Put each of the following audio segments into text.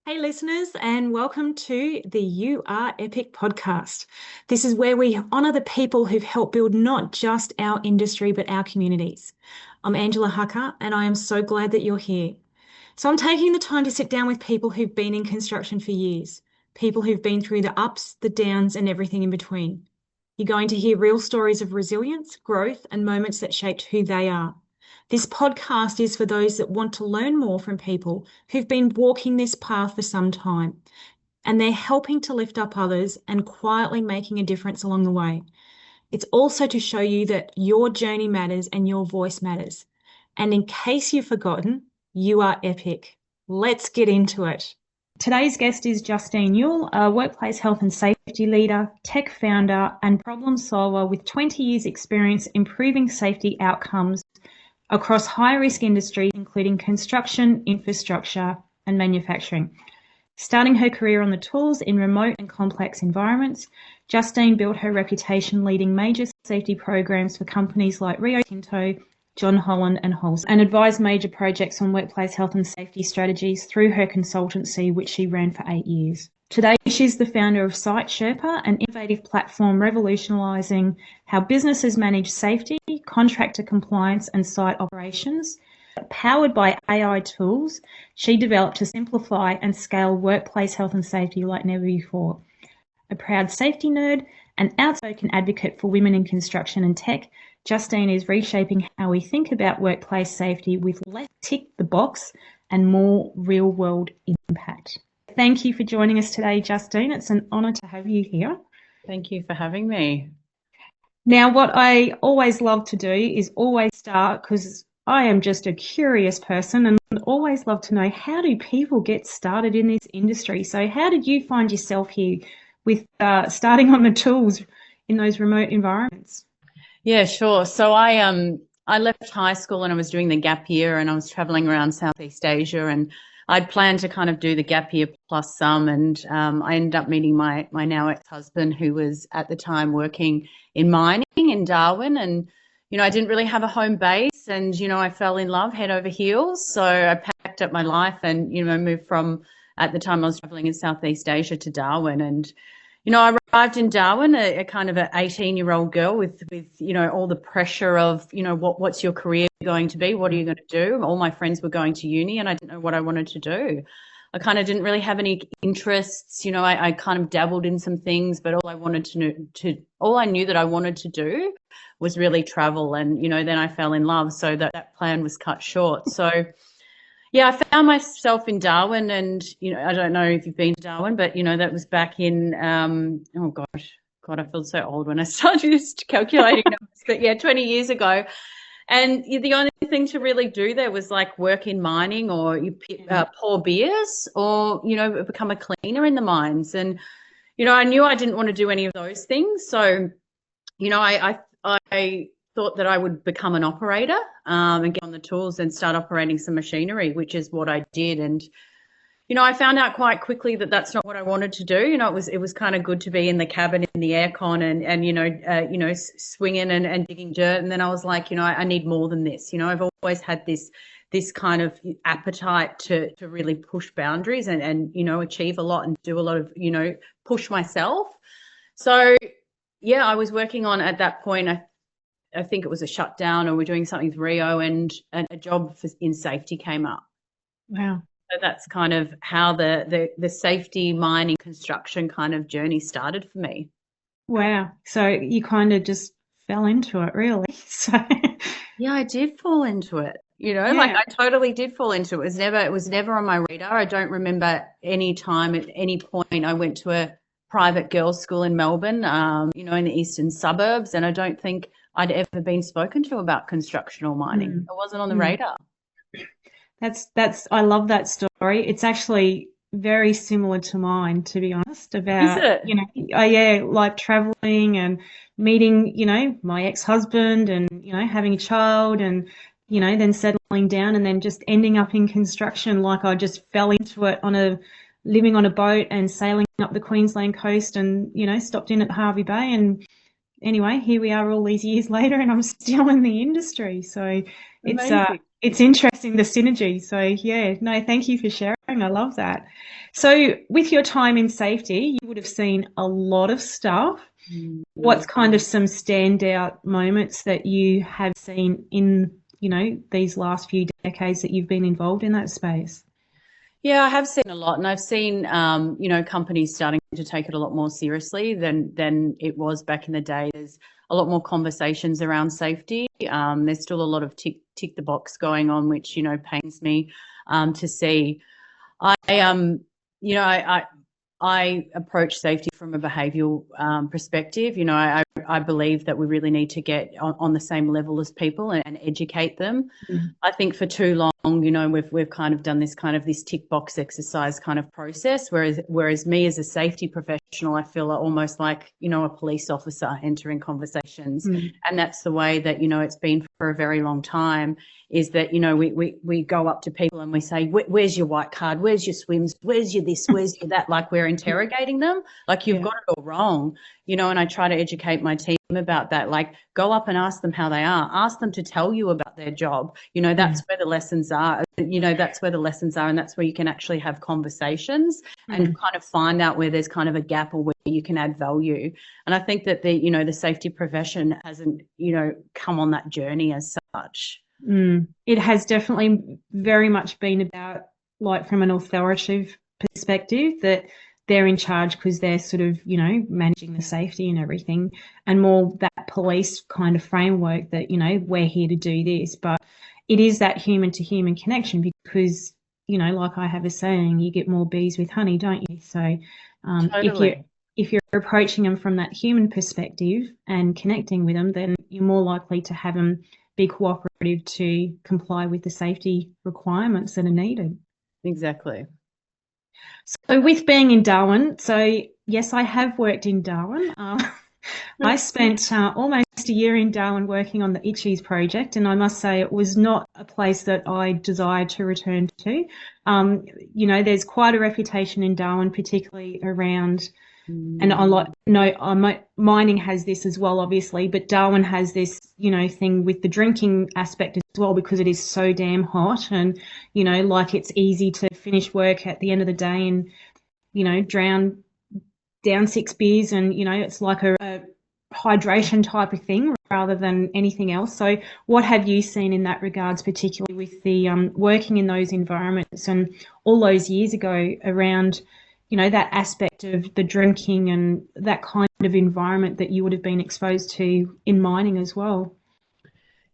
Hey, listeners, and welcome to the You Are Epic podcast. This is where we honor the people who've helped build not just our industry, but our communities. I'm Angela Hucker, and I am so glad that you're here. So, I'm taking the time to sit down with people who've been in construction for years, people who've been through the ups, the downs, and everything in between. You're going to hear real stories of resilience, growth, and moments that shaped who they are. This podcast is for those that want to learn more from people who've been walking this path for some time, and they're helping to lift up others and quietly making a difference along the way. It's also to show you that your journey matters and your voice matters. And in case you've forgotten, you are epic. Let's get into it. Today's guest is Justine Yule, a workplace health and safety leader, tech founder, and problem solver with 20 years experience improving safety outcomes across high-risk industries, including construction, infrastructure, and manufacturing. Starting her career on the tools in remote and complex environments, Justine built her reputation leading major safety programs for companies like Rio Tinto, John Holland, and Holcim, and advised major projects on workplace health and safety strategies through her consultancy, which she ran for 8 years. Today, she's the founder of Site Sherpa, an innovative platform revolutionising how businesses manage safety, contractor compliance, and site operations. Powered by AI tools, she developed to simplify and scale workplace health and safety like never before. A proud safety nerd, an outspoken advocate for women in construction and tech, Justine is reshaping how we think about workplace safety with less tick the box and more real world impact. Thank you for joining us today, Justine. It's an honour to have you here. Thank you for having me. Now, what I always love to do is always start, because I am just a curious person and always love to know, how do people get started in this industry? So how did you find yourself here with starting on the tools in those remote environments? Yeah, sure. So I left high school and I was doing the gap year and I was traveling around Southeast Asia, and I'd planned to kind of do the gap year plus some, and I ended up meeting my now ex-husband, who was at the time working in mining in Darwin, and I didn't really have a home base, and I fell in love head over heels. So I packed up my life and moved from, at the time I was traveling in Southeast Asia, to Darwin. And I arrived in Darwin, a kind of an 18-year-old girl with all the pressure of, what's your career going to be? What are you going to do? All my friends were going to uni and I didn't know what I wanted to do. I kind of didn't really have any interests. I kind of dabbled in some things, but all I knew that I wanted to do was really travel. And, then I fell in love. So that plan was cut short. So yeah, I found myself in Darwin, and I don't know if you've been to Darwin, but that was back in oh gosh, God, I feel so old when I started just calculating numbers. But yeah, 20 years ago, and the only thing to really do there was like work in mining, or you pour beers, or become a cleaner in the mines. And I knew I didn't want to do any of those things, so I thought that I would become an operator and get on the tools and start operating some machinery, which is what I did. And I found out quite quickly that that's not what I wanted to do. It was kind of good to be in the cabin in the aircon and swinging and digging dirt. And then I was like, I need more than this. I've always had this kind of appetite to really push boundaries and achieve a lot and do a lot of push myself. So yeah, I was working on, at that point, I think it was a shutdown, or we're doing something with Rio, and a job in safety came up. Wow. So that's kind of how the safety, mining, construction kind of journey started for me. Wow. So you kind of just fell into it, really. So yeah, I did fall into it. Yeah. I totally did fall into it. It was never on my radar. I don't remember any time at any point I went to a private girls' school in Melbourne, in the eastern suburbs, and I don't think I'd ever been spoken to about construction or mining. It wasn't on the radar. I love that story. It's actually very similar to mine, to be honest, about, Is it? like traveling and meeting, my ex-husband, and, having a child, and, then settling down, and then just ending up in construction. Like, I just fell into it living on a boat and sailing up the Queensland coast, and, stopped in at Hervey Bay, and anyway, here we are all these years later, and I'm still in the industry. So it's Amazing. it's interesting, the synergy. So yeah, no, thank you for sharing. I love that. So with your time in safety, you would have seen a lot of stuff. What's Mm. kind of some standout moments that you have seen in, these last few decades that you've been involved in that space? Yeah, I have seen a lot, and I've seen companies starting to take it a lot more seriously than it was back in the day. There's a lot more conversations around safety. There's still a lot of tick the box going on, which pains me to see. I you know, I approach safety from a behavioural perspective. I believe that we really need to get on the same level as people and educate them. Mm. I think for too long, we've kind of done this tick box exercise kind of process, whereas me as a safety professional, I feel almost like a police officer entering conversations, Mm. and that's the way that it's been for a very long time. Is that we go up to people and we say, where's your white card, where's your swims, where's your this, where's your that, like we're interrogating them, like you've Yeah. got it all wrong. And I try to educate my team about that. Like, go up and ask them how they are, ask them to tell you about their job. Yeah. That's where the lessons are. That's where the lessons are, and that's where you can actually have conversations and Mm. kind of find out where there's kind of a gap or where you can add value. And I think that the safety profession hasn't come on that journey as such. Mm. It has definitely very much been about, like, from an authoritative perspective, that they're in charge because they're sort of, managing the safety and everything, and more that police kind of framework that, we're here to do this. But it is that human to human connection because, like I have a saying, you get more bees with honey, don't you? So if you Totally. if you're approaching them from that human perspective and connecting with them, then you're more likely to have them be cooperative to comply with the safety requirements that are needed. Exactly. So, with being in Darwin, so yes, I have worked in Darwin. I spent almost a year in Darwin working on the Itchies project, and I must say it was not a place that I desired to return to. There's quite a reputation in Darwin, particularly around, and I like, no, mining has this as well, obviously, but Darwin has this, thing with the drinking aspect as well, because it is so damn hot, and like, it's easy to finish work at the end of the day and drown down 6 beers, and it's like a hydration type of thing rather than anything else. So what have you seen in that regards, particularly with the working in those environments and all those years ago around, that aspect of the drinking and that kind of environment that you would have been exposed to in mining as well?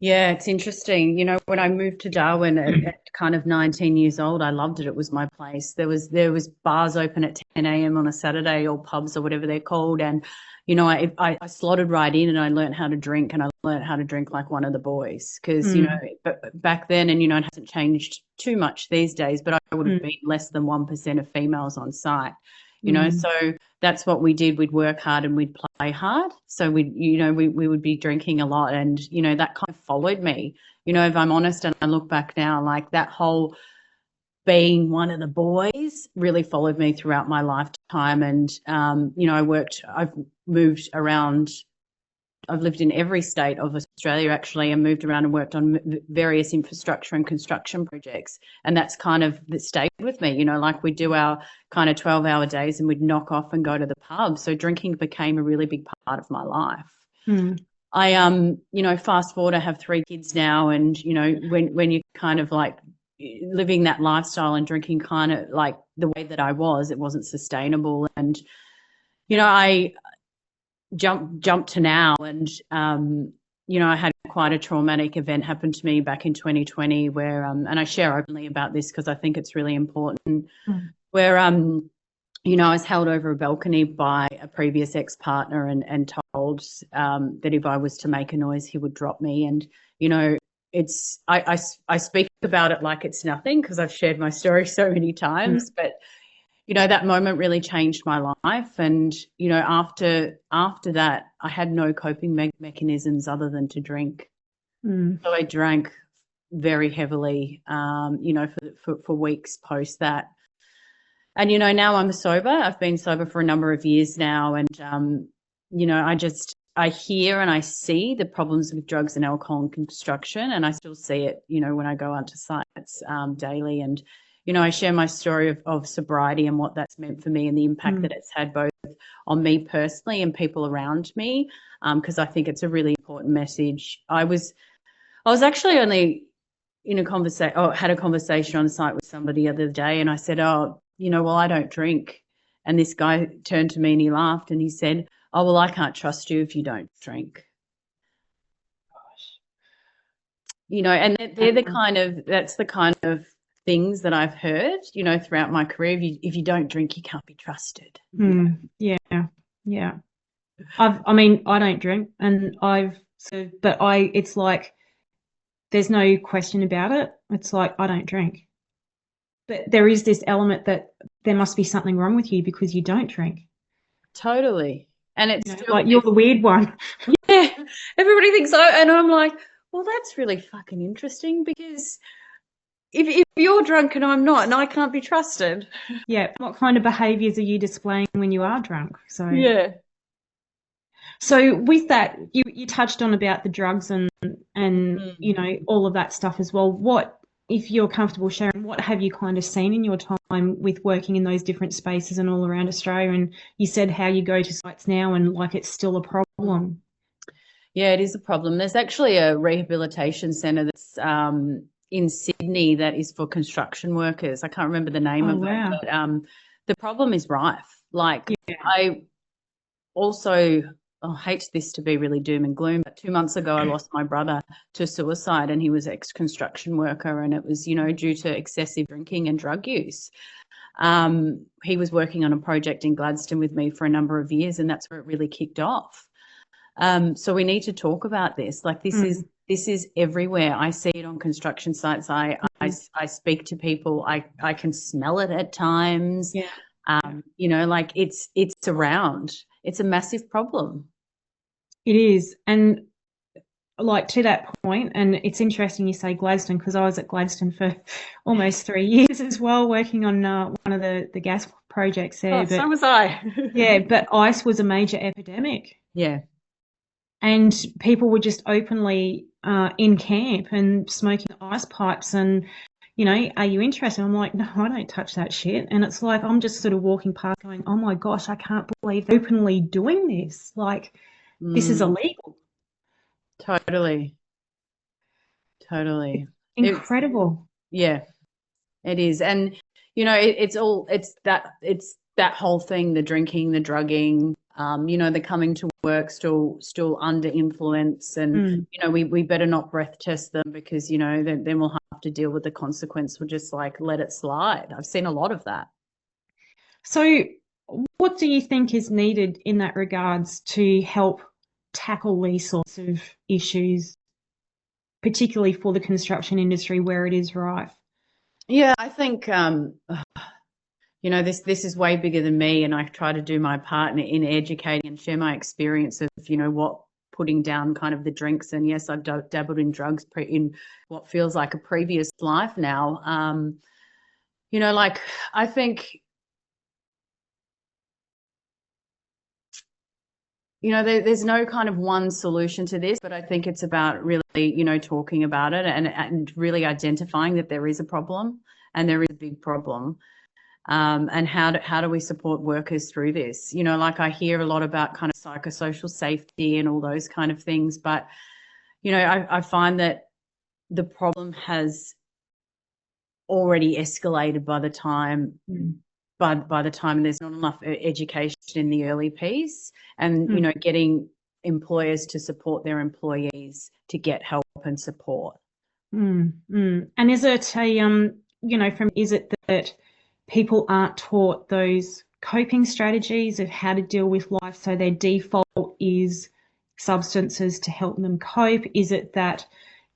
Yeah, it's interesting. When I moved to Darwin at kind of 19 years old, I loved it. It was my place. There was bars open at 10 a.m. on a Saturday, or pubs or whatever they're called. And I slotted right in, and I learned how to drink, and I learned how to drink like one of the boys, because Mm. but back then, and it hasn't changed too much these days, but I would have Mm. been less than 1% of females on site. Mm. So that's what we did. We'd work hard and we'd play hard. So we would be drinking a lot, and that kind of followed me. If I'm honest, and I look back now, like, that whole being one of the boys really followed me throughout my lifetime. And I've moved around. I've lived in every state of Australia, actually, and moved around and worked on various infrastructure and construction projects. And that's kind of that stayed with me. Like, we'd do our kind of 12-hour days and we'd knock off and go to the pub. So drinking became a really big part of my life. Mm. I fast forward, I have 3 kids now, and when you kind of like living that lifestyle and drinking kind of like the way that I was, it wasn't sustainable. And I jump to now, and I had quite a traumatic event happen to me back in 2020, where and I share openly about this because I think it's really important, Mm. where I was held over a balcony by a previous ex-partner, and told that if I was to make a noise, he would drop me. And it's I speak about it like it's nothing, because I've shared my story so many Mm. times, but that moment really changed my life. And after that, I had no coping mechanisms other than to drink. Mm. So I drank very heavily, for weeks post that. And now I'm sober. I've been sober for a number of years now, and I just I hear and I see the problems with drugs and alcohol in construction, and I still see it, when I go onto sites daily. And, I share my story of sobriety and what that's meant for me and the impact that it's had both on me personally and people around me, because I think it's a really important message. I was actually only in a conversation, had a conversation on the site with somebody the other day, and I said, well, I don't drink. And this guy turned to me and he laughed and he said, oh, well, I can't trust you if you don't drink. And that's the kind of things that I've heard, throughout my career. If you don't drink, you can't be trusted. Yeah. I don't drink, and it's like, there's no question about it. It's like, I don't drink. But there is this element that there must be something wrong with you because you don't drink. Totally. And it's like you're the weird one. Yeah, everybody thinks so. And I'm like, well, that's really fucking interesting, because if you're drunk and I'm not, and I can't be trusted. Yeah. What kind of behaviours are you displaying when you are drunk? Yeah. So with that, you touched on about the drugs and all of that stuff as well. What, if you're comfortable sharing, what have you kind of seen in your time with working in those different spaces and all around Australia? And you said how you go to sites now and like it's still a problem. Yeah, it is a problem. There's actually a rehabilitation centre that's in Sydney that is for construction workers. I can't remember the name of it, but the problem is rife. Like, I also, hate this to be really doom and gloom, but 2 months ago I lost my brother to suicide, and he was ex-construction worker, and it was, due to excessive drinking and drug use. He was working on a project in Gladstone with me for a number of years, and that's where it really kicked off. So we need to talk about this. Like, this is everywhere. I see it on construction sites. I speak to people. I can smell it at times. Like it's around. It's a massive problem. It is. And like, to that point, and it's interesting you say Gladstone, because I was at Gladstone for almost 3 years as well, working on one of the gas projects there. So was I. Yeah, but ice was a major epidemic. Yeah. And people were just openly in camp and smoking ice pipes and, are you interested? I'm like, no, I don't touch that shit. And it's like, I'm just sort of walking past going, oh my gosh, I can't believe they're openly doing this. Like, this is illegal. Totally. Incredible. Yeah, it is. And, it's that whole thing, the drinking, the drugging, the coming to work still under influence, and we better not breath test them, because then we'll have to deal with the consequence. We'll just like let it slide. I've seen a lot of that. So what do you think is needed in that regards to help tackle these sorts of issues, particularly for the construction industry where it is rife? Yeah, I think this is way bigger than me, and I try to do my part in educating and share my experience of, what putting down kind of the drinks. And yes, I've dabbled in drugs in what feels like a previous life now. I think, there's no kind of one solution to this, but I think it's about really, talking about it and really identifying that there is a problem, and there is a big problem. And how do we support workers through this? Like, I hear a lot about kind of psychosocial safety and all those kind of things, but, I find that the problem has already escalated by the time there's not enough education in the early piece, and, getting employers to support their employees to get help and support. And is it is it that people aren't taught those coping strategies of how to deal with life, so their default is substances to help them cope? Is it that,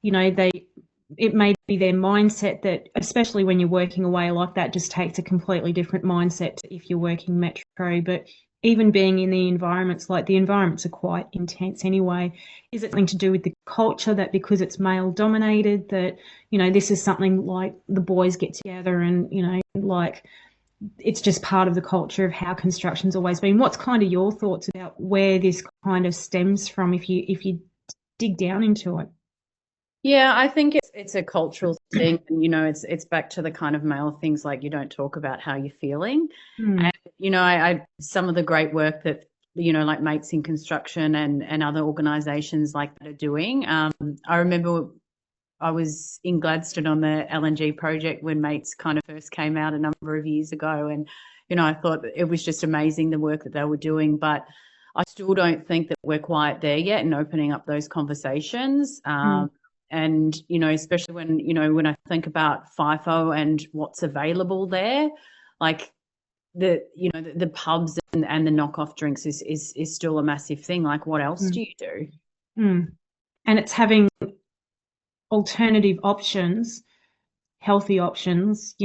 it may be their mindset that, especially when you're working away like that, just takes a completely different mindset to if you're working metro, but even being in the environments, like the environments are quite intense anyway. Is it something to do with the culture, that because it's male dominated, that, this is something like the boys get together and, like it's just part of the culture of how construction's always been. What's kind of your thoughts about where this kind of stems from if you dig down into it? Yeah, I think it's a cultural thing, and it's back to the kind of male things like you don't talk about how you're feeling. Mm, And I some of the great work that like Mates in Construction and other organisations like that are doing. I remember I was in Gladstone on the LNG project when Mates kind of first came out a number of years ago, and I thought it was just amazing the work that they were doing, but I still don't think that we're quite there yet in opening up those conversations. mm, And especially when I think about FIFO and what's available there, like the pubs and the knockoff drinks is still a massive thing. Like, what else mm, do you do? mm. And it's having alternative options, healthy options,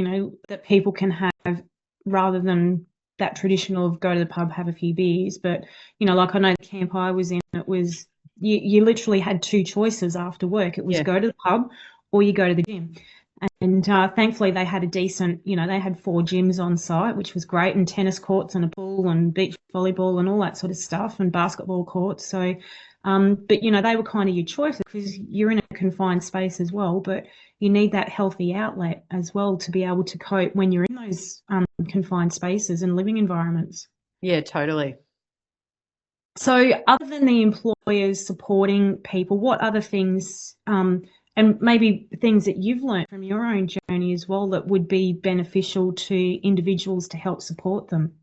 that people can have rather than that traditional of go to the pub, have a few beers. But, like I know the camp I was in, it was you literally had two choices after work. It was Yeah, go to the pub or you go to the gym. And thankfully, they had a decent, they had 4 gyms on site, which was great, and tennis courts and a pool and beach volleyball and all that sort of stuff, and basketball courts. So, but they were kind of your choices because you're in a confined space as well. But you need that healthy outlet as well to be able to cope when you're in those confined spaces and living environments. yeah, totally. So, other than the employers supporting people, what other things, and maybe things that you've learned from your own journey as well, that would be beneficial to individuals to help support them?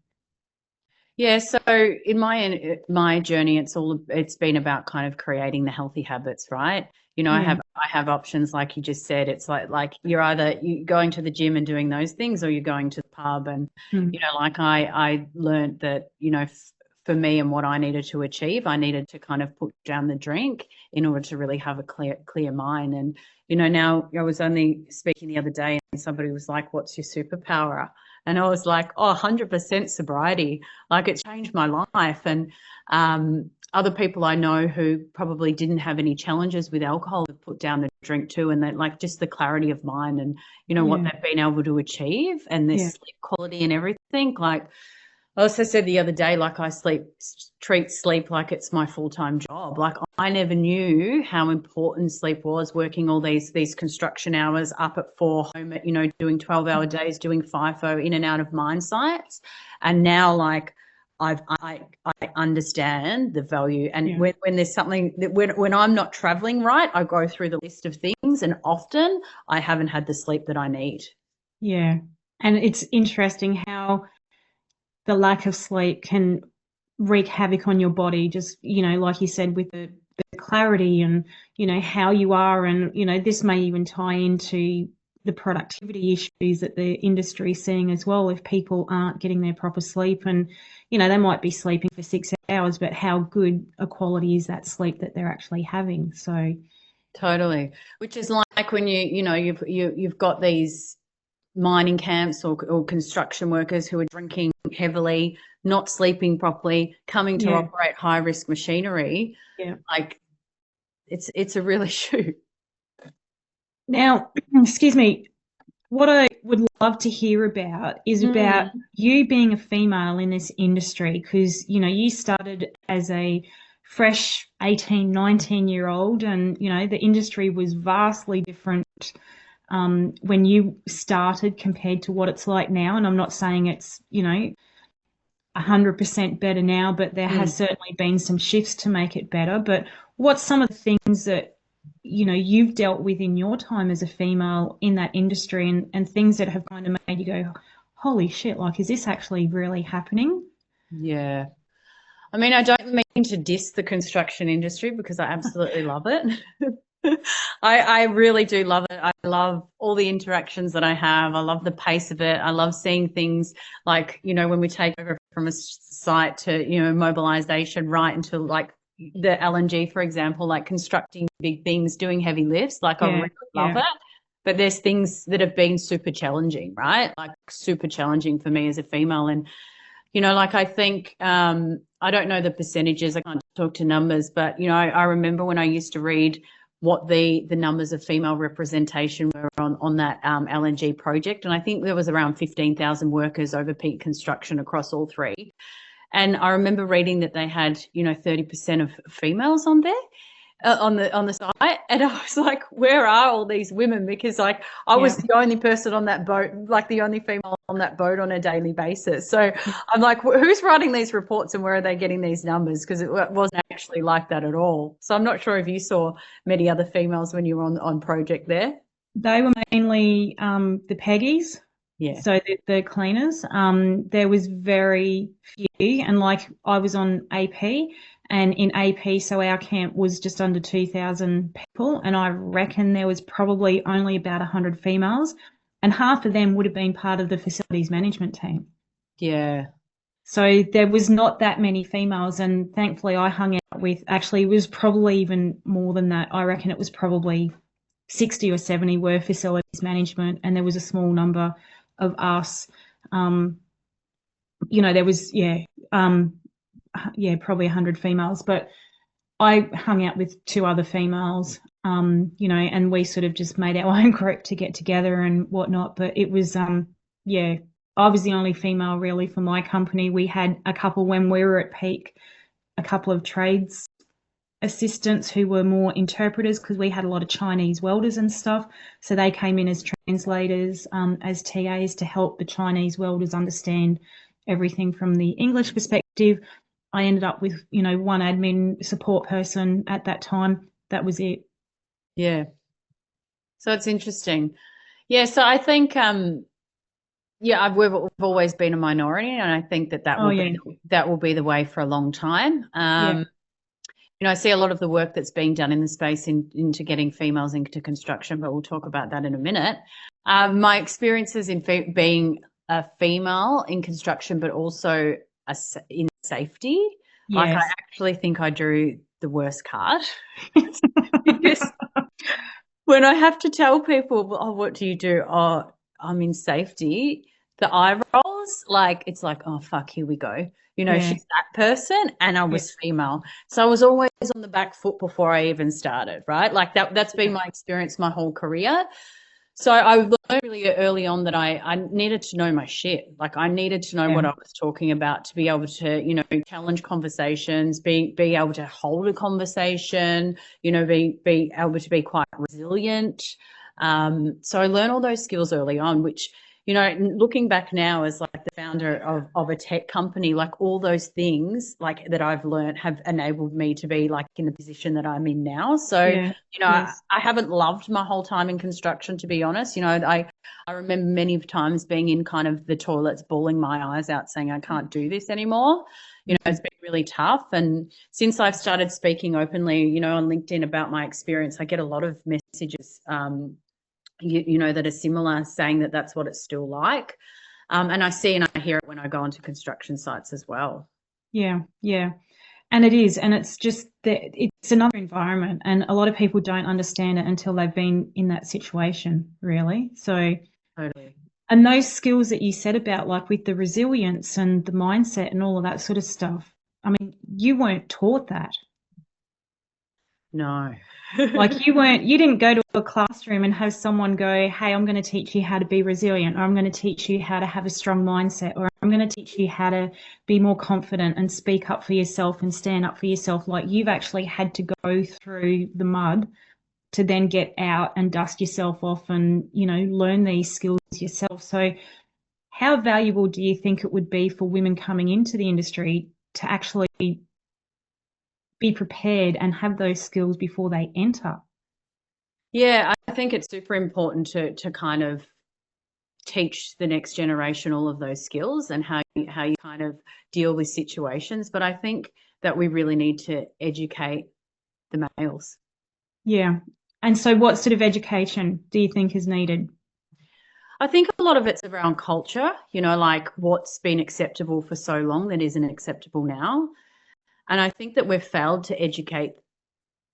Yeah, so in my journey, it's been about kind of creating the healthy habits, right? I Yeah. have options like you just said. It's like you're either you going to the gym and doing those things, or you're going to the pub. And Mm. like I learned that for me and what I needed to achieve, I needed to kind of put down the drink in order to really have a clear mind. And now I was only speaking the other day, and somebody was like, "What's your superpower?" And I was like, "Oh, 100% sobriety." Like, it's changed my life. And other people I know who probably didn't have any challenges with alcohol have put down the drink too, and that, like, just the clarity of mind and what Yeah. they've been able to achieve and their Yeah. sleep quality and everything. Like, I also said the other day, like, treat sleep like it's my full-time job. Like, I never knew how important sleep was, working all these construction hours, up at 4, home at, doing 12-hour days, doing FIFO, in and out of mine sites. And now, like, I understand the value. And Yeah. when there's something that when I'm not traveling right, I go through the list of things, and often I haven't had the sleep that I need. Yeah. And it's interesting how the lack of sleep can wreak havoc on your body, just, like you said, with the clarity and, how you are. And, this may even tie into the productivity issues that the industry is seeing as well. If people aren't getting their proper sleep and, they might be sleeping for 6 hours, but how good a quality is that sleep that they're actually having? So, Totally. Which is like when you've got these mining camps or construction workers who are drinking heavily, not sleeping properly, coming to yeah, operate high risk machinery. yeah. Like, it's a real issue. Now, excuse me, what I would love to hear about is about Mm. you being a female in this industry because, you started as a fresh 18, 19-year-old and, the industry was vastly different when you started compared to what it's like now. And I'm not saying it's, 100% better now, but there has Mm. certainly been some shifts to make it better. But what's some of the things that you've dealt with in your time as a female in that industry and things that have kind of made you go, holy shit, like, is this actually really happening? Yeah. I mean, I don't mean to diss the construction industry because I absolutely love it. I really do love it. I love all the interactions that I have. I love the pace of it. I love seeing things like, when we take over from a site to, mobilization right into like the LNG, for example, like constructing big things, doing heavy lifts. Like, I Yeah, really love yeah, it. But there's things that have been super challenging, right? Like, super challenging for me as a female. And like, I think I don't know the percentages. I can't talk to numbers, but I remember when I used to read what the numbers of female representation were on that LNG project, and I think there was around 15,000 workers over peak construction across all three. And I remember reading that they had, 30% of females on there. On the site, and I was like, where are all these women? Because like I was the only person on that boat, like the only female on that boat on a daily basis. So I'm like, who's writing these reports and where are they getting these numbers? Because it wasn't actually like that at all. So I'm not sure if you saw many other females when you were on project there. They were mainly the Peggies. Yeah. So the cleaners. There was very few, and like I was on AP, and in AP, so our camp was just under 2,000 people, and I reckon there was probably only about 100 females, and half of them would have been part of the facilities management team. Yeah. So there was not that many females, and thankfully I hung out with, actually it was probably even more than that. I reckon it was probably 60 or 70 were facilities management, and there was a small number of us. There was, probably 100 females, but I hung out with two other females, and we sort of just made our own group to get together and whatnot. But it was, I was the only female really for my company. We had a couple when we were at peak, a couple of trades assistants who were more interpreters because we had a lot of Chinese welders and stuff. So they came in as translators, as TAs to help the Chinese welders understand everything from the English perspective. I ended up with, one admin support person at that time. That was it. Yeah. So it's interesting. Yeah. So I think, we've always been a minority, and I think that will be the way for a long time. I see a lot of the work that's being done in the space into getting females into construction, but we'll talk about that in a minute. My experiences in being a female in construction, but also in safety, like I actually think I drew the worst card because when I have to tell people, oh, what do you do? Oh, I'm in safety. The eye rolls, like it's like, oh fuck, here we go. She's that person, and I was female. So I was always on the back foot before I even started, right? Like that's been my experience my whole career. So I learned really early on that I needed to know my shit. Like I needed to know what I was talking about to be able to, challenge conversations, be able to hold a conversation, be able to be quite resilient. So I learned all those skills early on, which, looking back now as like the founder of a tech company, like all those things like that I've learned have enabled me to be like in the position that I'm in now. So, I haven't loved my whole time in construction, to be honest. I remember many times being in kind of the toilets, bawling my eyes out saying, I can't do this anymore. It's been really tough. And since I've started speaking openly, on LinkedIn about my experience, I get a lot of messages, that are similar, saying that that's what it's still like. And I see and I hear it when I go onto construction sites as well. Yeah, yeah. And it is. And it's just that it's another environment. And a lot of people don't understand it until they've been in that situation, really. So, totally. And those skills that you said about, like with the resilience and the mindset and all of that sort of stuff, I mean, you weren't taught that. No. Like you didn't go to a classroom and have someone go, hey, I'm going to teach you how to be resilient, or I'm going to teach you how to have a strong mindset, or I'm going to teach you how to be more confident and speak up for yourself and stand up for yourself. Like you've actually had to go through the mud to then get out and dust yourself off and, learn these skills yourself. So how valuable do you think it would be for women coming into the industry to actually be prepared and have those skills before they enter? Yeah, I think it's super important to kind of teach the next generation all of those skills and how you kind of deal with situations. But I think that we really need to educate the males. Yeah. And so what sort of education do you think is needed? I think a lot of it's around culture, like what's been acceptable for so long that isn't acceptable now. And I think that we've failed to educate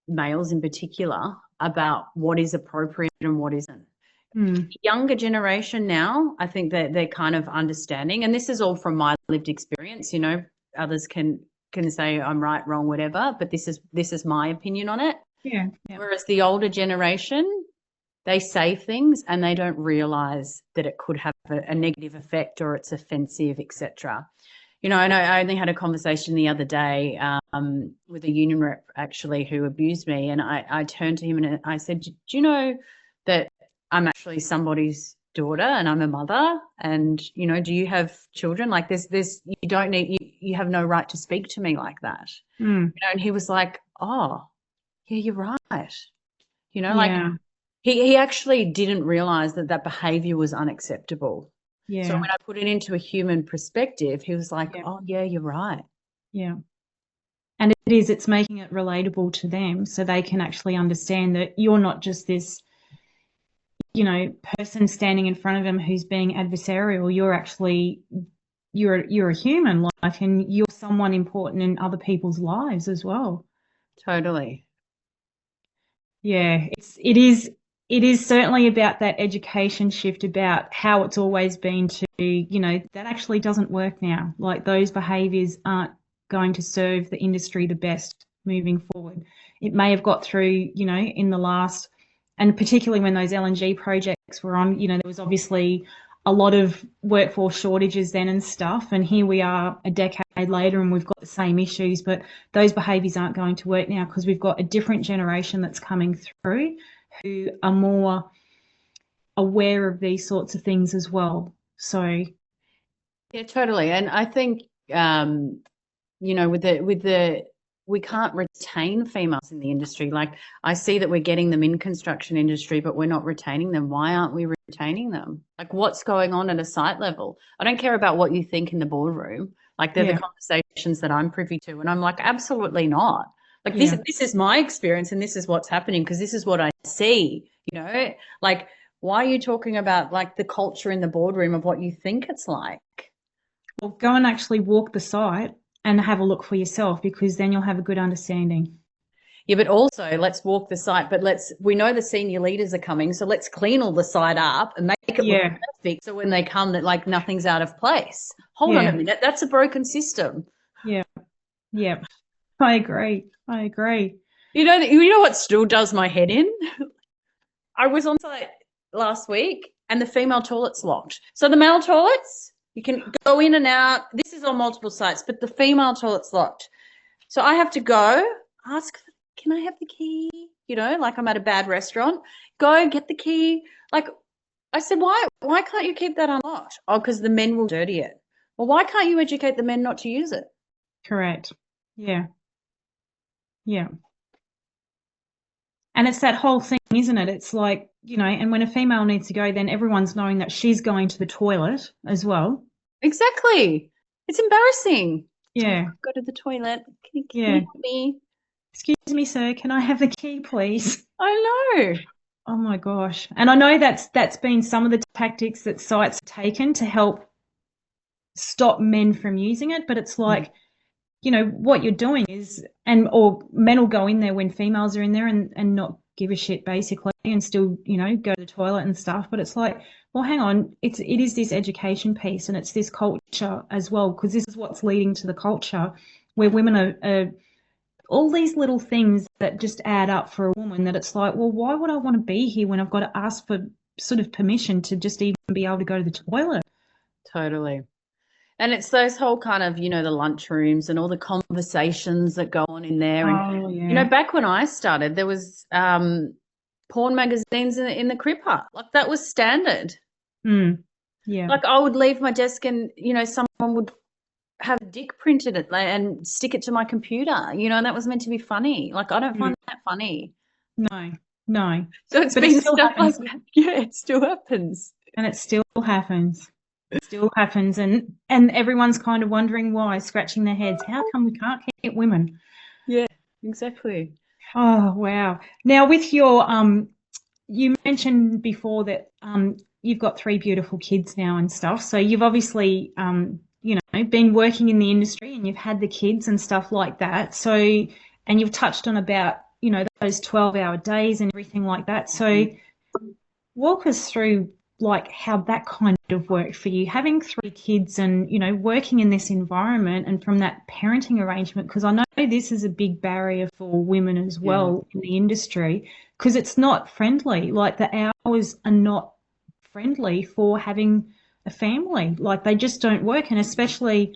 males in particular about what is appropriate and what isn't. Younger generation now, I think that they're kind of understanding, and this is all from my lived experience. Others can say I'm right, wrong, whatever, but this is my opinion on it. Yeah. Whereas the older generation, they say things and they don't realize that it could have a negative effect or it's offensive, etc. And I only had a conversation the other day with a union rep actually who abused me, and I turned to him and I said, "Do you know that I'm actually somebody's daughter and I'm a mother? And do you have children? Like, there's you don't need you have no right to speak to me like that." And he was like, "Oh, yeah, you're right." Like Yeah. he actually didn't realize that behavior was unacceptable. So Yeah. when I put it into a human perspective, he was like, Yeah. "Oh, yeah, you're right." Yeah. And it's making it relatable to them so they can actually understand that you're not just this, person standing in front of them who's being adversarial. You're actually, you're a human, like, and you're someone important in other people's lives as well. Totally. Yeah, it is certainly about that education shift about how it's always been to, that actually doesn't work now. Like those behaviors aren't going to serve the industry the best moving forward. It may have got through, in the last, and particularly when those LNG projects were on, there was obviously a lot of workforce shortages then and stuff. And here we are a decade later and we've got the same issues, but those behaviours aren't going to work now because we've got a different generation that's coming through who are more aware of these sorts of things as well. So Yeah, totally. And I think with the we can't retain females in the industry. Like I see that we're getting them in construction industry, but we're not retaining them. Why aren't we retaining them? Like what's going on at a site level? I don't care about what you think in the boardroom. Like they're the yeah, conversations that I'm privy to, and I'm like, absolutely not. Like this yeah. this is my experience, and this is what's happening because this is what I see. Like why are you talking about like the culture in the boardroom of what you think it's like? Well, go and actually walk the site and have a look for yourself because then you'll have a good understanding. Yeah, but also let's walk the site. But we know the senior leaders are coming, so let's clean all the site up and make it look Yeah, perfect. So when they come, that like nothing's out of place. Hold on a yeah, minute, that's a broken system. yeah, yeah. I agree. I agree. You know what still does my head in? I was on site last week and the female toilet's locked. So the male toilets, you can go in and out. This is on multiple sites, but the female toilet's locked. So I have to go ask, can I have the key? Like I'm at a bad restaurant. Go get the key. Like I said, why can't you keep that unlocked? Oh, because the men will dirty it. Well, why can't you educate the men not to use it? Correct. Yeah, yeah. And it's that whole thing, isn't it? It's like, and when a female needs to go, then everyone's knowing that she's going to the toilet as well. Exactly. It's embarrassing. Yeah, Go to the toilet. Can you yeah. help me? Excuse me, sir, can I have the key, please? I know. Oh my gosh. And I know that's been some of the tactics that sites have taken to help stop men from using it, but it's like, what you're doing is, or men will go in there when females are in there and not give a shit basically and still, go to the toilet and stuff. But it's like, well, hang on, it is this education piece and it's this culture as well, because this is what's leading to the culture where women are all these little things that just add up for a woman that it's like, well, why would I want to be here when I've got to ask for sort of permission to just even be able to go to the toilet? Totally. And it's those whole kind of, the lunchrooms and all the conversations that go on in there. And, Oh, yeah. back when I started, there was porn magazines in the cripper. Like that was standard. Mm, yeah. Like I would leave my desk and, someone would have a dick printed it and stick it to my computer, and that was meant to be funny. Like I don't Mm, find that funny. no, no. So it's But it been still stuff like happens. that. Yeah, it still happens. And it still happens. It still happens. And everyone's kind of wondering why, scratching their heads. How come we can't keep women? Yeah, exactly. Oh, wow. Now with your you mentioned before that you've got three beautiful kids now and stuff. So you've obviously been working in the industry and you've had the kids and stuff like that. So and you've touched on about, those 12-hour days and everything like that. So walk us through like how that kind of worked for you, having three kids and, working in this environment and from that parenting arrangement, because I know this is a big barrier for women as Yeah. well in the industry because it's not friendly. Like the hours are not friendly for having a family. Like they just don't work. And especially,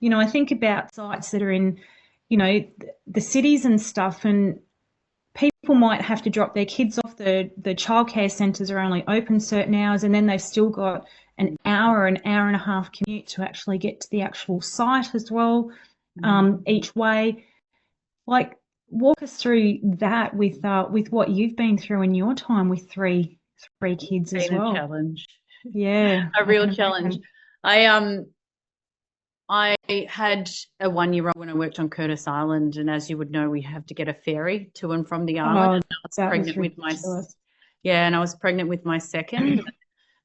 I think about sites that are in, the cities and stuff, and people might have to drop their kids off. The childcare centres are only open certain hours, and then they've still got an hour and a half commute to actually get to the actual site as well, each way. Like, walk us through that with what you've been through in your time with three kids as Been a well. challenge, Yeah, a I real can challenge. imagine. I had a 1-year-old when I worked on Curtis Island, and as you would know, we have to get a ferry to and from the island. Oh, And I was that was pregnant with ridiculous. yeah, and I was pregnant with my second.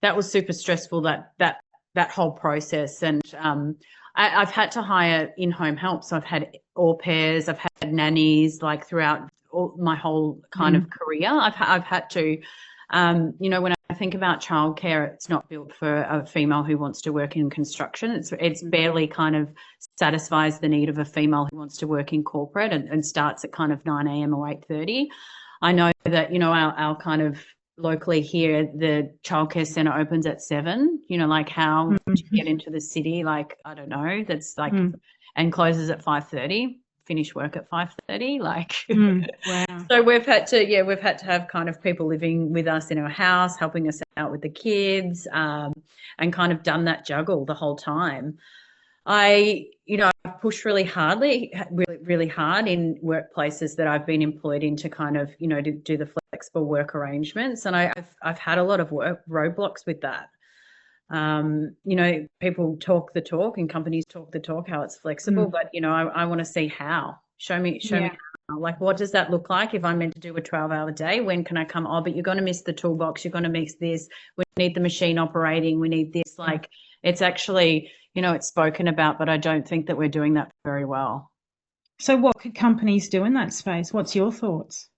That was super stressful. That whole process, and I've had to hire in-home help. So I've had au pairs, I've had nannies, like throughout my whole kind of career. I've had to, when I think about childcare, it's not built for a female who wants to work in construction. It's barely kind of satisfies the need of a female who wants to work in corporate and starts at kind of 9 a.m. or 8:30. I know that, our kind of locally here, the childcare centre opens at 7. Like how to get into the city, like, I don't know, that's like, and closes at 5:30, finish work at 5:30, like. Wow. So we've had to have kind of people living with us in our house, helping us out with the kids, and kind of done that juggle the whole time. I've pushed really hard in workplaces that I've been employed in to kind of, to do the flexible work arrangements. And I've had a lot of roadblocks with that. People talk the talk and companies talk the talk, how it's flexible, but, I want to see how. Show me Yeah. how. Like, what does that look like if I'm meant to do a 12-hour day? When can I come? Oh, but you're going to miss the toolbox. You're going to miss this. We need the machine operating. We need this. Like, it's actually, it's spoken about, but I don't think that we're doing that very well. So what could companies do in that space? What's your thoughts?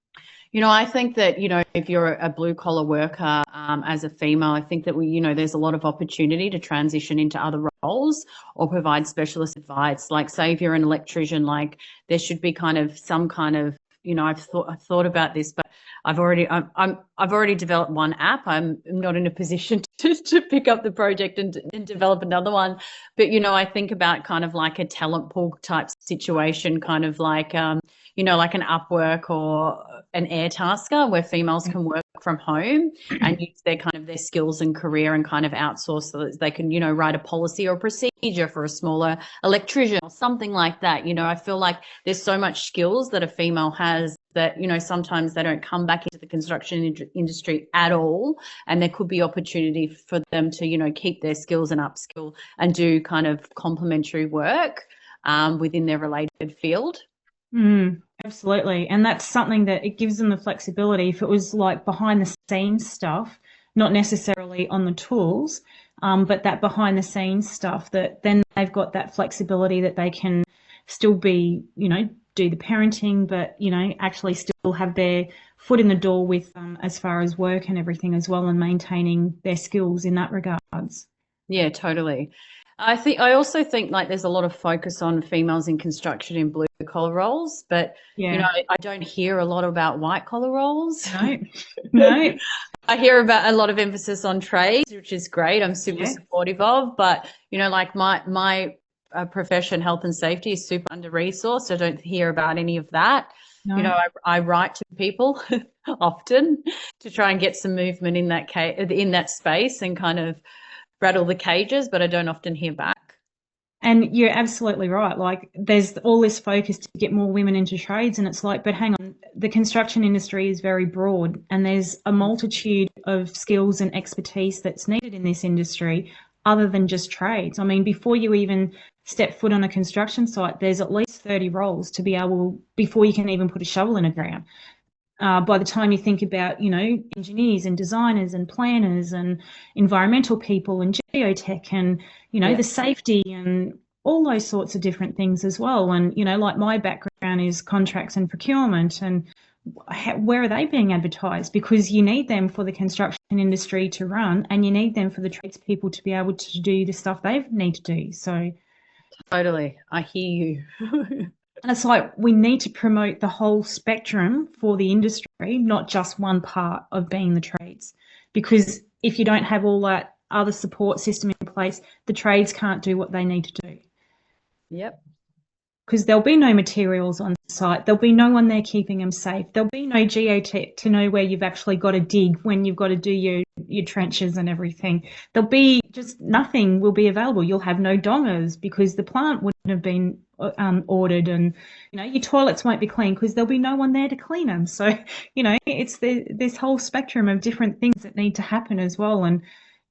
I think that, if you're a blue collar worker, as a female, I think that there's a lot of opportunity to transition into other roles or provide specialist advice. Like, say if you're an electrician, like there should be kind of some kind of, I've thought about this, but I've already developed one app. I'm not in a position to pick up the project and develop another one. But, I think about kind of like a talent pool type situation, kind of like, like an Upwork or an Airtasker where females can work from home and use their skills and career and kind of outsource so that they can, write a policy or procedure for a smaller electrician or something like that. I feel like there's so much skills that a female has that, sometimes they don't come back into the construction industry at all. And there could be opportunity for them to, keep their skills and upskill and do kind of complementary work within their related field. Absolutely. And that's something that it gives them the flexibility. If it was like behind the scenes stuff, not necessarily on the tools, but that behind the scenes stuff, that then they've got that flexibility that they can still be, do the parenting, but, actually still have their foot in the door with as far as work and everything as well, and maintaining their skills in that regards. Yeah, totally. I also think like there's a lot of focus on females in construction in blue collar roles, but Yeah. I don't hear a lot about white collar roles. No, no. I hear about a lot of emphasis on trades, which is great. I'm super supportive of, but like my profession, health and safety, is super under resourced. I don't hear about any of that. No. I write to people often to try and get some movement in that space and kind of rattle the cages, but I don't often hear back. And you're absolutely right. Like, there's all this focus to get more women into trades, and it's like, but hang on, the construction industry is very broad, and there's a multitude of skills and expertise that's needed in this industry other than just trades. I mean, before you even step foot on a construction site, there's at least 30 roles to be able, before you can even put a shovel in the ground. By the time you think about, engineers and designers and planners and environmental people and geotech and, the safety and all those sorts of different things as well. And, like my background is contracts and procurement, and where are they being advertised? Because you need them for the construction industry to run, and you need them for the tradespeople to be able to do the stuff they need to do. So Totally. I hear you. And it's like we need to promote the whole spectrum for the industry, not just one part of being the trades. Because if you don't have all that other support system in place, the trades can't do what they need to do. Yep. Because there'll be no materials on site. There'll be no one there keeping them safe. There'll be no geotech to know where you've actually got to dig when you've got to do your trenches and everything. There'll be just nothing will be available. You'll have no dongers because the plant wouldn't have been ordered, and your toilets won't be clean because there'll be no one there to clean them. So it's this whole spectrum of different things that need to happen as well. And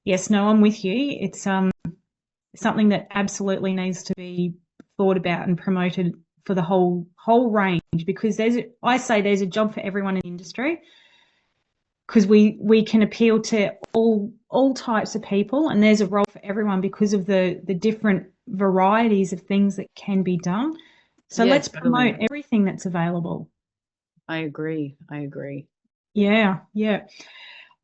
yes, no, I'm with you. It's something that absolutely needs to be thought about and promoted for the whole range, because I say there's a job for everyone in the industry, because we can appeal to all types of people, and there's a role for everyone because of the different varieties of things that can be done. So Yeah, let's totally. promote everything that's available. I agree. I agree. Yeah, yeah.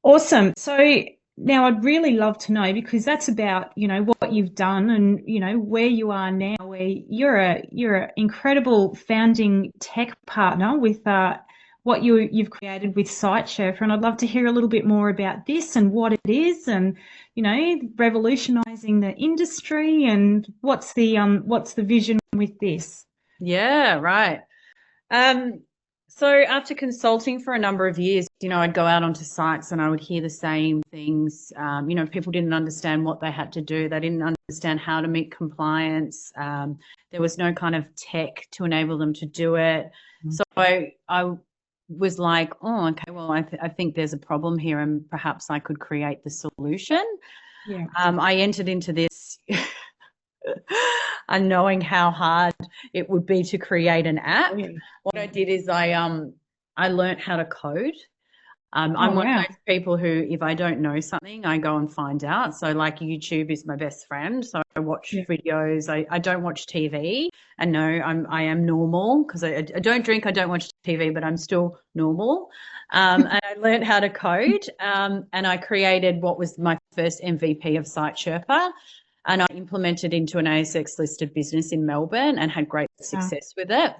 Awesome. So now I'd really love to know, because that's about, what you've done and, where you are now, where you're an incredible founding tech partner with what you've created with SiteSherpa. And I'd love to hear a little bit more about this and what it is, and, revolutionizing the industry, and what's the vision with this? Yeah, right. Um, so after consulting for a number of years, I'd go out onto sites and I would hear the same things. People didn't understand what they had to do. They didn't understand how to meet compliance. There was no kind of tech to enable them to do it. So I was like, oh, okay, well, I think there's a problem here, and perhaps I could create the solution. Yeah. I entered into this and knowing how hard it would be to create an app. What I did is I learned how to code. I'm Oh, one of wow. those people who, if I don't know something, I go and find out. So, like, YouTube is my best friend. So I watch Yeah. videos. I don't watch TV. And no, I am normal, because I don't drink. I don't watch TV, but I'm still normal. And I learned how to code. And I created what was my first MVP of SiteSherpa. And I implemented into an ASX listed business in Melbourne and had great success with it.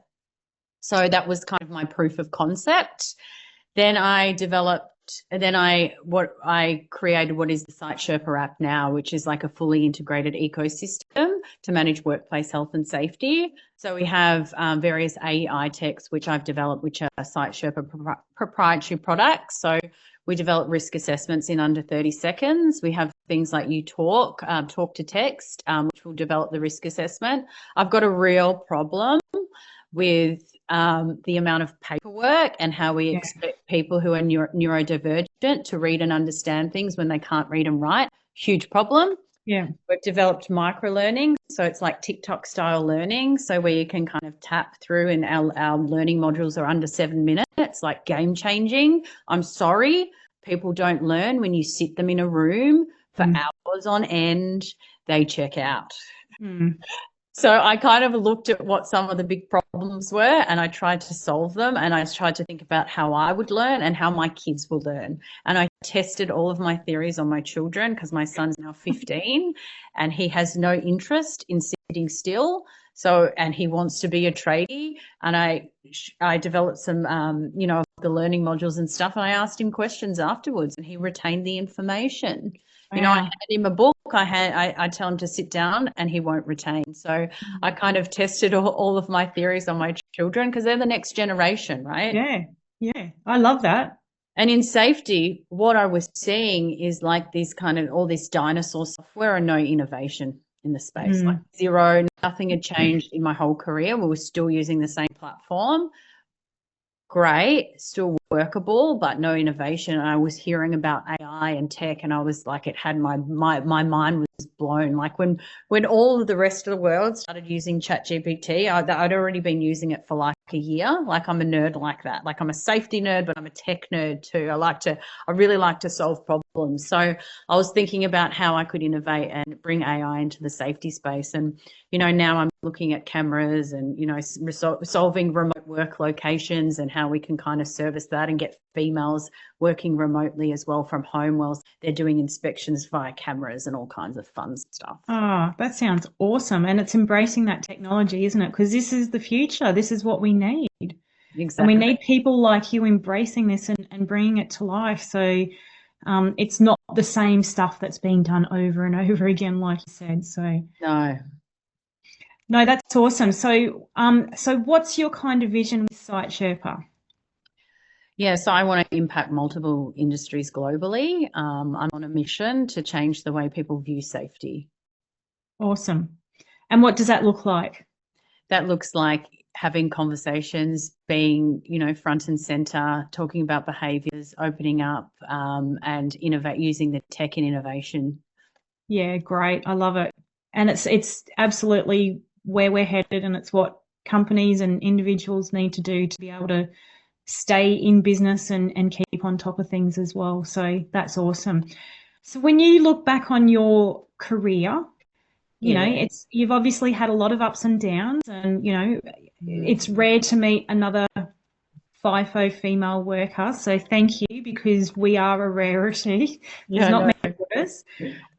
So that was kind of my proof of concept. Then I created what is the SiteSherpa app now, which is like a fully integrated ecosystem to manage workplace health and safety. So we have various AI techs which I've developed, which are SiteSherpa proprietary products. So we develop risk assessments in under 30 seconds. We have things like talk to text, which will develop the risk assessment. I've got a real problem with the amount of paperwork and how we expect people who are neurodivergent to read and understand things when they can't read and write. Huge problem. Yeah. We've developed micro-learning, so it's like TikTok style learning, so where you can kind of tap through, and our learning modules are under 7 minutes, like game changing. I'm sorry, people don't learn when you sit them in a room for hours on end. They check out. So I kind of looked at what some of the big problems were, and I tried to solve them, and I tried to think about how I would learn and how my kids will learn. And I tested all of my theories on my children, because my son's now 15 and he has no interest in sitting still. So, and he wants to be a tradie. And I developed some, the learning modules and stuff. And I asked him questions afterwards, and he retained the information. Wow. I hand him a book. I tell him to sit down, and he won't retain. So I kind of tested all of my theories on my children, because they're the next generation, right? Yeah. Yeah. I love that. And in safety, what I was seeing is like this kind of all this dinosaur software and no innovation in the space, like zero, nothing had changed in my whole career. We were still using the same platform. Great, still workable, but no innovation. And I was hearing about AI and tech, and I was like, it had my mind was blown. Like when all of the rest of the world started using ChatGPT, I'd already been using it for like a year. Like, I'm a nerd like that. Like, I'm a safety nerd, but I'm a tech nerd too. I really like to solve problems. So I was thinking about how I could innovate and bring AI into the safety space. And now I'm looking at cameras and, solving remote work locations and how we can kind of service that and get females working remotely as well from home whilst they're doing inspections via cameras and all kinds of fun stuff. Oh, that sounds awesome. And it's embracing that technology, isn't it? Because this is the future. This is what we need. And we Exactly. need people like you embracing this and bringing it to life. So it's not the same stuff that's being done over and over again, like you said. So No. no, that's awesome. So what's your kind of vision with Site Sherpa? Yeah, so I want to impact multiple industries globally. I'm on a mission to change the way people view safety. Awesome. And what does that look like? That looks like having conversations, being, front and center, talking about behaviors, opening up, and innovate using the tech in innovation. Yeah, great. I love it. And it's absolutely where we're headed, and it's what companies and individuals need to do to be able to stay in business and keep on top of things as well. So that's awesome. So when you look back on your career, Yeah. you've obviously had a lot of ups and downs, and Mm. it's rare to meet another FIFO female worker. So thank you, because we are a rarity. There's Yeah, not no. many of us.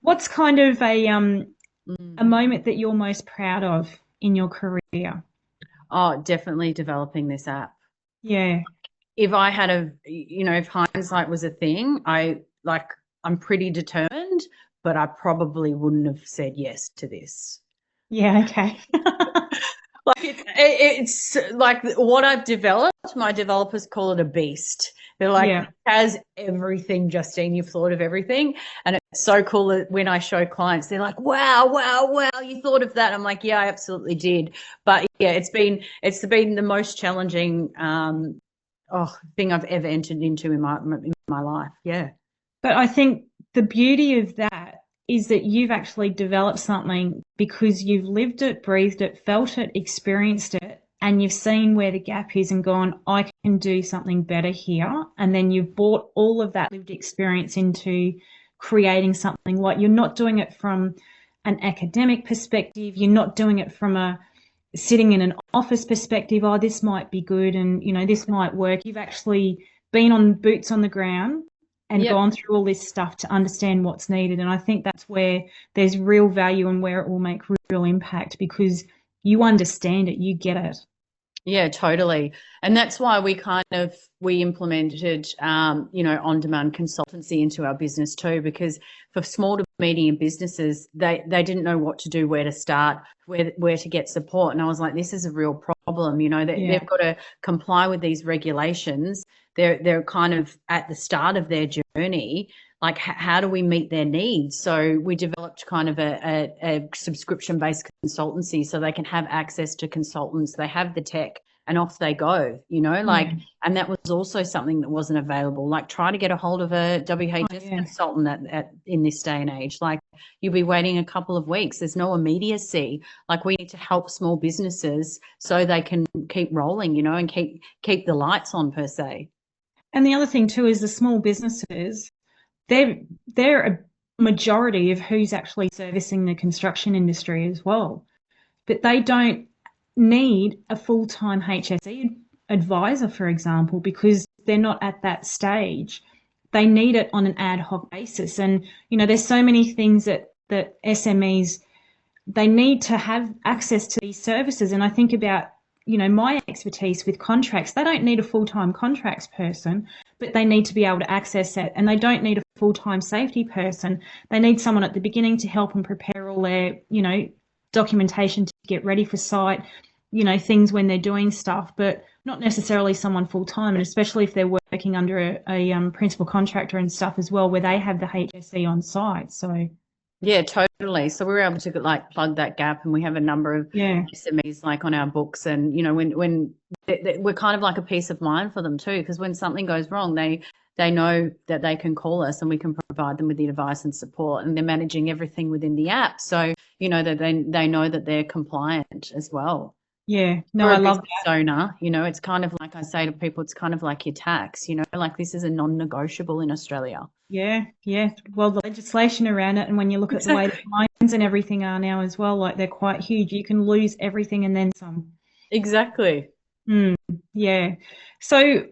What's kind of a Mm. moment that you're most proud of in your career? Oh, definitely developing this app. Yeah. If I had if hindsight was a thing, I'm pretty determined, but I probably wouldn't have said yes to this. Yeah, okay. Like it's like what I've developed, my developers call it a beast. They're like, Yeah. it has everything, Justine, you've thought of everything. And it's so cool that when I show clients, they're like, wow, wow, wow, you thought of that. I'm like, yeah, I absolutely did. But yeah, it's been the most challenging thing I've ever entered into in my life. Yeah. But I think the beauty of that is that you've actually developed something because you've lived it, breathed it, felt it, experienced it, and you've seen where the gap is and gone, I can do something better here. And then you've brought all of that lived experience into creating something. Like, you're not doing it from an academic perspective, you're not doing it from a sitting in an office perspective, oh, this might be good and, this might work. You've actually been on boots on the ground and Yep. gone through all this stuff to understand what's needed. And I think that's where there's real value and where it will make real impact, because you understand it, you get it. Yeah, totally. And that's why we implemented, on-demand consultancy into our business too, because for small to medium businesses, they didn't know what to do, where to start, where to get support. And I was like, this is a real problem. Yeah. They've got to comply with these regulations. They're kind of at the start of their journey. Like, how do we meet their needs? So we developed kind of a subscription-based consultancy so they can have access to consultants. They have the tech and off they go, Yeah. and that was also something that wasn't available. Like, try to get a hold of a WHS Yeah. consultant in this day and age. Like, you'll be waiting a couple of weeks. There's no immediacy. Like, we need to help small businesses so they can keep rolling, and keep the lights on, per se. And the other thing too is the small businesses, they're a majority of who's actually servicing the construction industry as well. But they don't need a full-time HSE advisor, for example, because they're not at that stage. They need it on an ad hoc basis. And, there's so many things that SMEs, they need to have access to these services. And I think about, my expertise with contracts. They don't need a full-time contracts person, but they need to be able to access it. And they don't need a full-time safety person. They need someone at the beginning to help them prepare all their, documentation to get ready for site, things when they're doing stuff, but not necessarily someone full-time. And especially if they're working under a principal contractor and stuff as well, where they have the HSE on site. So Yeah, totally. So we were able to like plug that gap, and we have a number of yeah, SMEs like on our books, and when we're kind of like a peace of mind for them too, because when something goes wrong, they know that they can call us and we can provide them with the advice and support, and they're managing everything within the app, so that they know that they're compliant as well. Yeah. No, For I a love business owner, it's kind of like I say to people, it's kind of like your tax, like this is a non-negotiable in Australia. Yeah, yeah. Well, the legislation around it, and when you look at the way the Exactly. fines and everything are now as well, like they're quite huge. You can lose everything and then some. Exactly. Mm, yeah. So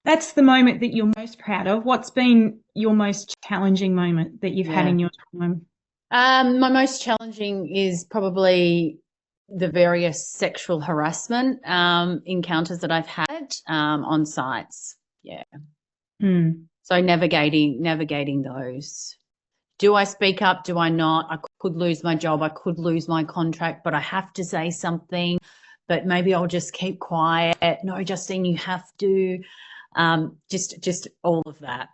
that's the moment that you're most proud of. What's been your most challenging moment that you've had Yeah. in your time? My most challenging is probably the various sexual harassment encounters that I've had on sites. Yeah. Mm, So navigating those. Do I speak up? Do I not? I could lose my job. I could lose my contract, but I have to say something. But maybe I'll just keep quiet. No, Justine, you have to. Just all of that.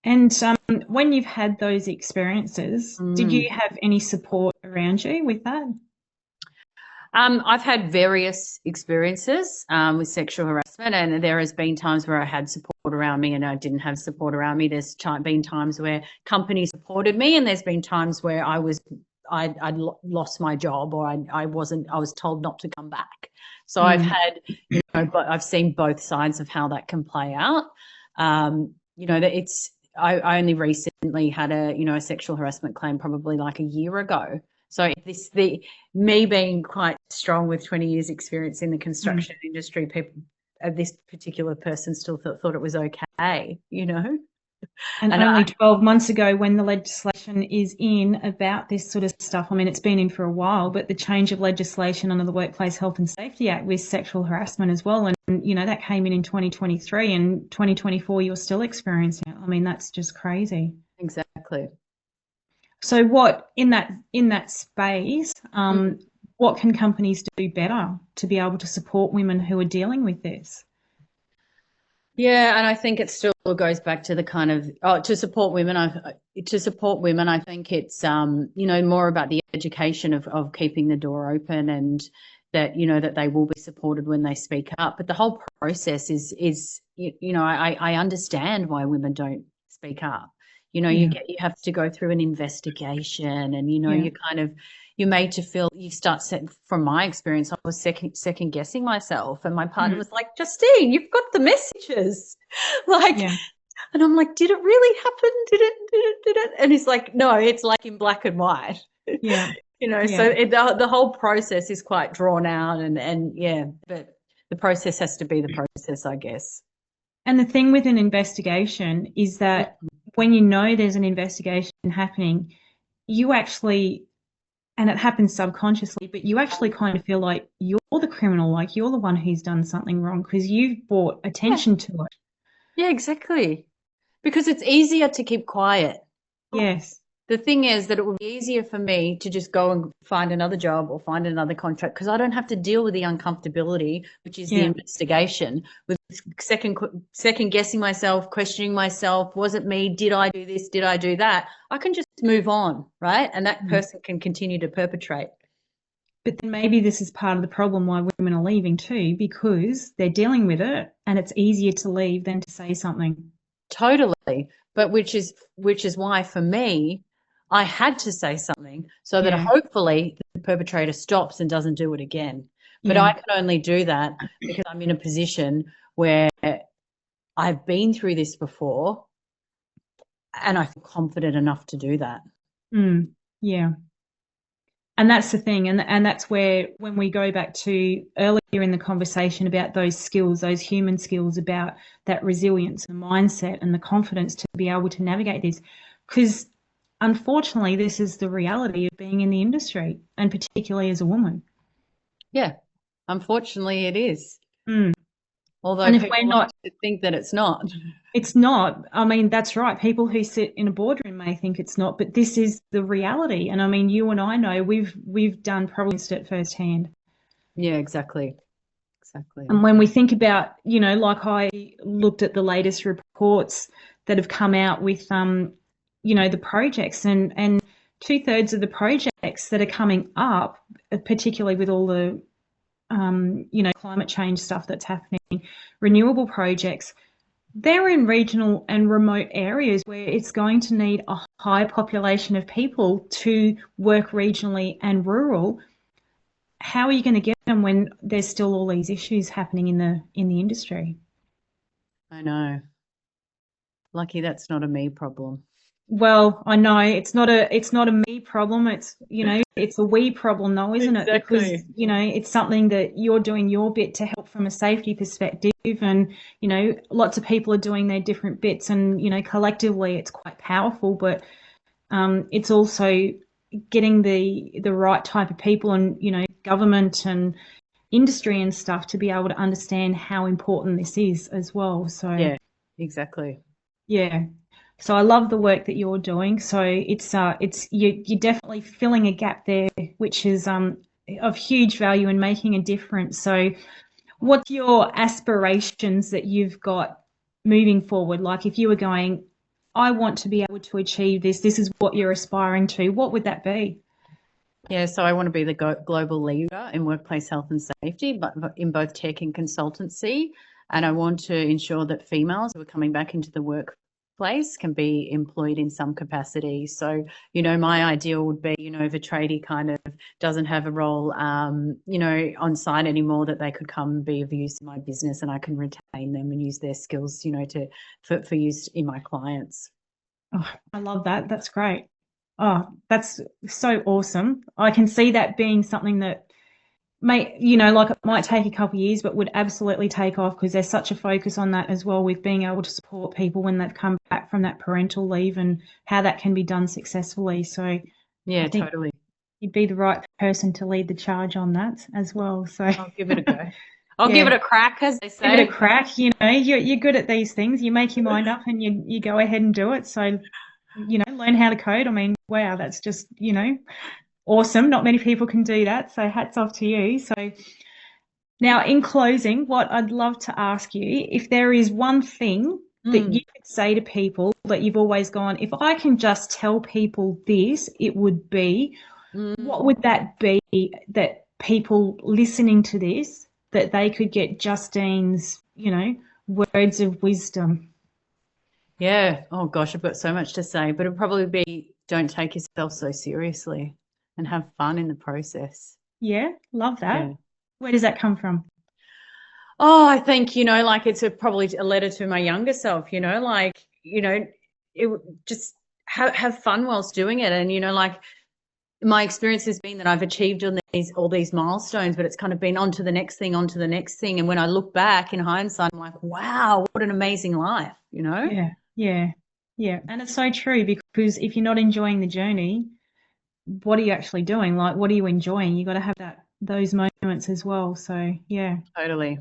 and when you've had those experiences, did you Mm. have any support around you with that? I've had various experiences with sexual harassment, and there has been times where I had support around me and I didn't have support around me. There's been times where companies supported me, and there's been times where I'd lost my job, or I was told not to come back. So I've Mm, had, but I've seen both sides of how that can play out. That I only recently had a sexual harassment claim probably like a year ago. So me being quite strong with 20 years experience in the mm. construction industry, people, this particular person still thought it was okay. And And only 12 months ago, when the legislation is in about this sort of stuff, I mean, it's been in for a while, but the change of legislation under the Workplace Health and Safety Act with sexual harassment as well. And that came in 2023, and 2024, you're still experiencing it. I mean, that's just crazy. exactly. So what in that space, what can companies do better to be able to support women who are dealing with this? Yeah, and I think it still goes back to the kind of to support women. I think it's more about the education of keeping the door open, and that they will be supported when they speak up. But the whole process I understand why women don't speak up. Yeah, You have to go through an investigation, and yeah, you're made to feel from my experience, I was second guessing myself, and my partner mm, was like, Justine, you've got the messages. Like, yeah, and I'm like, did it really happen? Did it? And he's like, no, it's like in black and white. yeah, So yeah. the whole process is quite drawn out, and yeah, but the process has to be the process, I guess. And the thing with an investigation is that when you know there's an investigation happening, you actually, and it happens subconsciously, but you actually kind of feel like you're the criminal, like you're the one who's done something wrong because you've brought Yeah, attention to it. yeah, exactly. Because it's easier to keep quiet. Yes. The thing is that it would be easier for me to just go and find another job or find another contract, because I don't have to deal with the uncomfortability, which is the Yeah. investigation, with second guessing myself, questioning myself. Was it me? Did I do this? Did I do that? I can just move on, right? And that Mm. person can continue to perpetrate. But then maybe this is part of the problem why women are leaving too, because they're dealing with it and it's easier to leave than to say something. Totally. But which is why for me, I had to say something so that Yeah. hopefully the perpetrator stops and doesn't do it again. But Yeah. I can only do that because I'm in a position where I've been through this before and I feel confident enough to do that. Mm. Yeah. And that's the thing. And that's where, when we go back to earlier in the conversation about those skills, those human skills, about that resilience and mindset and the confidence to be able to navigate this. Because unfortunately, this is the reality of being in the industry, and particularly as a woman. Yeah. Unfortunately, it is. Mm. Although And if we're people like not, to think that it's not. it's not. I mean, that's right. People who sit in a boardroom may think it's not, but this is the reality. And I mean, you and I know we've done probably it firsthand. Yeah, exactly. Exactly. And when we think about, like I looked at the latest reports that have come out with, the projects, and two-thirds of the projects that are coming up, particularly with all the, climate change stuff that's happening, renewable projects, they're in regional and remote areas where it's going to need a high population of people to work regionally and rural. how are you going to get them when there's still all these issues happening in the industry? I know. Lucky that's not a me problem. Well, I know it's not a me problem. It's, it's a we problem though, isn't it? Because, Exactly. it's something that you're doing your bit to help from a safety perspective, and, lots of people are doing their different bits, and, collectively it's quite powerful, but it's also getting the right type of people and, government and industry and stuff to be able to understand how important this is as well. So Yeah, exactly. yeah. So I love the work that you're doing. So it's you're definitely filling a gap there, which is of huge value and making a difference. So what's your aspirations that you've got moving forward? Like if you were going, I want to be able to achieve this, this is what you're aspiring to, what would that be? Yeah, so I want to be the global leader in workplace health and safety, but in both tech and consultancy. And I want to ensure that females who are coming back into the workplace can be employed in some capacity. So, my ideal would be, if a tradie kind of doesn't have a role, on site anymore, that they could come and be of use in my business and I can retain them and use their skills, for use in my clients. Oh, I love that. That's great. Oh, that's so awesome. I can see that being something that like it might take a couple of years, but would absolutely take off because there's such a focus on that as well with being able to support people when they've come back from that parental leave and how that can be done successfully. So I Yeah, think totally. you'd be the right person to lead the charge on that as well. So I'll give it a go. I'll give yeah, it a crack, as they give it a say. crack. You're good at these things. You make your mind up and you go ahead and do it. So, learn how to code. I mean, wow, that's just, awesome. Not many people can do that. So hats off to you. So now, in closing, what I'd love to ask you, if there is one thing that you Mm. could say to people that you've always gone, if I can just tell people this, it would be, what Mm. would that be that people listening to this, that they could get Justine's, words of wisdom? Yeah. Oh gosh, I've got so much to say, but it'd probably be don't take yourself so seriously and have fun in the process. Yeah, love that. Yeah. Where does that come from? Oh, I think, like it's probably a letter to my younger self, like, just have fun whilst doing it. And, like my experience has been that I've achieved all these milestones, but it's kind of been on to the next thing, on to the next thing. And when I look back in hindsight, I'm like, wow, what an amazing life. Yeah, yeah, yeah. And it's so true because if you're not enjoying the journey, what are you actually doing? Like, what are you enjoying? You got to have those moments as well. So, yeah. Totally.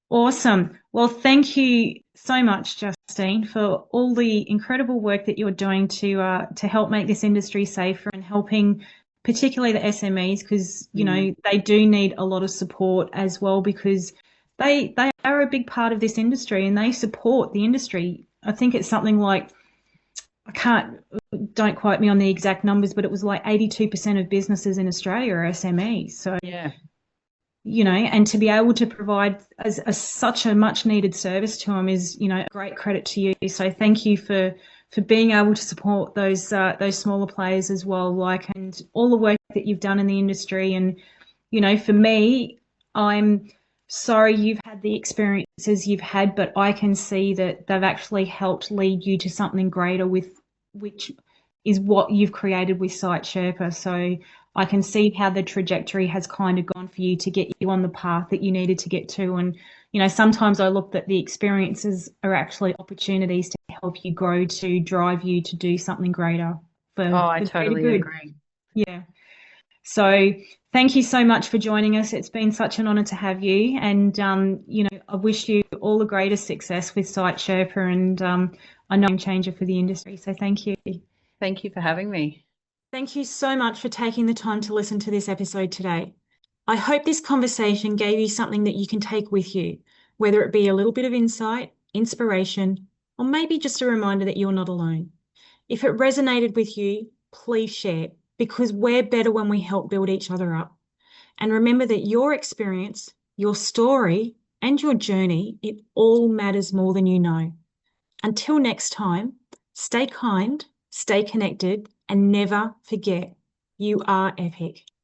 Awesome. Well, thank you so much, Justine, for all the incredible work that you're doing to help make this industry safer and helping particularly the SMEs because, Mm. they do need a lot of support as well because they are a big part of this industry and they support the industry. I think it's something like I can't don't quote me on the exact numbers, but it was like 82% of businesses in Australia are SMEs. So, Yeah. and to be able to provide such a much needed service to them is, a great credit to you. So thank you for being able to support those smaller players as well, like and all the work that you've done in the industry. And, for me, I'm sorry you've had the experiences you've had, but I can see that they've actually helped lead you to something greater with which is what you've created with Site Sherpa. So I can see how the trajectory has kind of gone for you to get you on the path that you needed to get to. And, sometimes I look that the experiences are actually opportunities to help you grow, to drive you to do something greater for Oh, I the greater totally good. agree. Yeah. So thank you so much for joining us. It's been such an honor to have you. And, I wish you all the greatest success with Site Sherpa and a game changer for the industry. So thank you. Thank you for having me. Thank you so much for taking the time to listen to this episode today. I hope this conversation gave you something that you can take with you, whether it be a little bit of insight, inspiration, or maybe just a reminder that you're not alone. If it resonated with you, please share because we're better when we help build each other up. And remember that your experience, your story, and your journey, it all matters more than you know. Until next time, stay kind, stay connected, and never forget you are epic.